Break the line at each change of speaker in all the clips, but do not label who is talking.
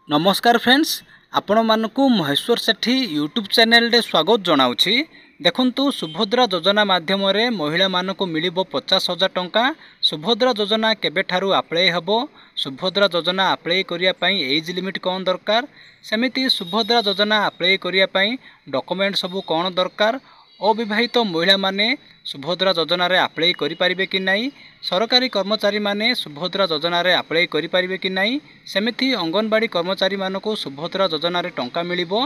नमस्कार फ्रेंड्स, आपण मानकु महेश्वर सेठी YouTube channel रे स्वागत जनाउछि। देखंतु सुभद्रा योजना माध्यम रे महिला मानकु मिलिबो 50,000 टंका। सुभद्रा योजना केबे ठारु अप्लाई हबो, सुभद्रा योजना अप्लाई करिया पई एज लिमिट कोन दरकार, सेमिति सुभद्रा योजना अप्लाई करिया पई डॉक्यूमेंट सब कोन दरकार, अविवाहित महिला माने सुभद्रा योजना रे अप्लाई करि परिबे कि नाही, सरकारी कर्मचारी माने सुभद्रा योजना रे अप्लाई करि परिबे कि नाही, सेमिति अंगनवाड़ी कर्मचारी मानकु सुभद्रा योजना रे टंका मिलिबो।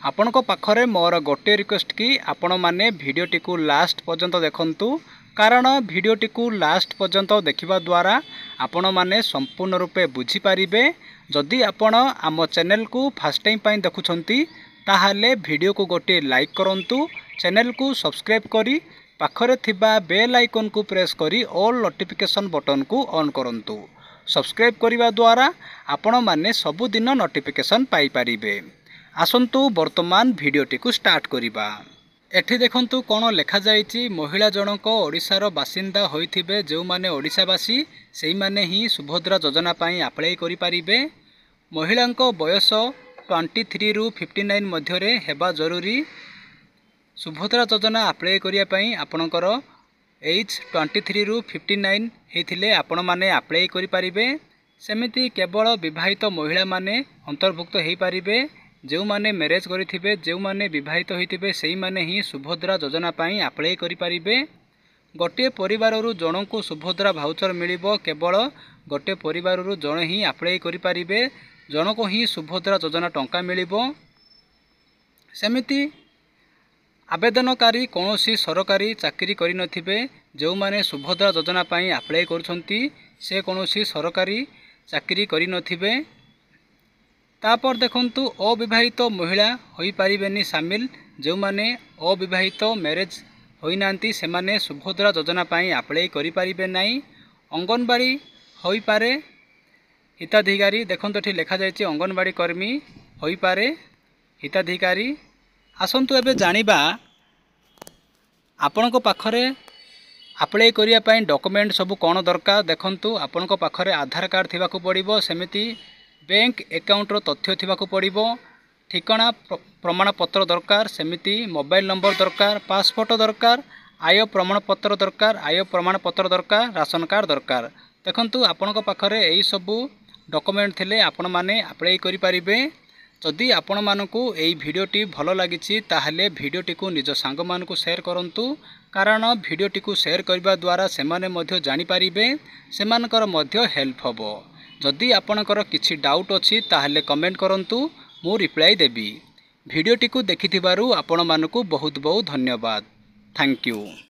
आपनको पाखरे मोर गोटे रिक्वेस्ट कि आपण माने वीडियोटी को लास्ट पर्यंत देखंतु, कारण वीडियोटी को लास्ट पर्यंत देखिबा द्वारा आपण माने संपूर्ण रूपे बुझी पारिबे। जदि आपण आम चैनल को फर्स्ट टाइम पई देखुछंती ताहाले वीडियो को गोटे लाइक करंतु, चैनल को सब्सक्राइब करी पाखरे थिबा बेल आइकन को प्रेस करी ऑल नोटिफिकेशन बटन को ऑन करंतु। सब्सक्राइब करिबा द्वारा आपण माने सब दिन नोटिफिकेशन पाई परिबे। आसंतु वर्तमान वीडियोटी को स्टार्ट करिबा। एठी देखंतु कोन लेखा जाईची, महिला जनक ओडिशार बासिंदा होइथिबे जो माने ओडिशावासी सेही माने ही सुभद्रा योजना पई अप्लाई करि परिबे। महिलांको बयस 23 रु 59 मध्यरे हेबा जरूरी। सुभद्रा योजना अप्लाई करिया पई आपणकर एज 23 रु 59 हेथिले आपण माने अप्लाई करि परिबे। सेमिति केवल विवाहित महिला माने अंतर्भुक्त हेई परिबे। जो माने मैरिज करिथिबे, जो माने विवाहित होइथिबे सेही माने ही सुभद्रा योजना पई अप्लाई करि परिबे। गोटे परिवाररु जनकु सुभद्रा भाउचर मिलिबो, केवल गोटे परिवाररु जण ही अप्लाई करि परिबे, जनको ही सुभद्रा योजना टंका मिलिबो। सेमिति आवेदनकारी कौनसी सरकारी चाकरी करि नथिबे, जो माने सुभद्रा योजना पई अप्लाई करूछंती से कौनसी सरकारी चाकरी करि नथिबे। तापर देखंतु अविवाहित महिला होई परिबेनी शामिल, जो माने अविवाहित मैरिज होई नांती से माने सुभद्रा योजना पई अप्लाई करि परिबे नाही। अंगनवाड़ी होई पारे हिताधिकारी, देखंतु एठी लेखा जायछि अंगनवाड़ी कर्मी होई पारे हिताधिकारी। आसंतु एबे जानिबा आपनको पाखरे अप्लाई करिया पई डॉक्यूमेंट सब कोन दरकार। देखंतु आपनको पाखरे आधार कार्ड थिबाकू पड़िबो, सेमिति बैंक अकाउंट रो तथ्य थिबाकू पड़िबो, ठिकाना प्रमाण पत्र दरकार, सेमिति मोबाइल नंबर दरकार, पासपोर्ट दरकार, आय प्रमाण पत्र दरकार, आय प्रमाण पत्र दरकार, राशन कार्ड दरकार। देखंतु आपनको पाखरे एई सब डॉक्यूमेंट थिले आपण माने अप्लाई करि परिबे। जदि आपण मानकु एई वीडियोटी भलो लागिछि ताहाले वीडियोटी को निज सांग मानकु शेयर करंतु, कारण वीडियोटी को शेयर करबा द्वारा सेमाने मध्य जानि परिबे, सेमानकर मध्य हेल्प हबो। जदि आपणकर किछि डाउट अछि ताहाले कमेंट करंतु, मु रिप्लाई देबी। वीडियोटी को देखिथिबारु आपण मानकु बहुत बहुत धन्यवाद। Thank you.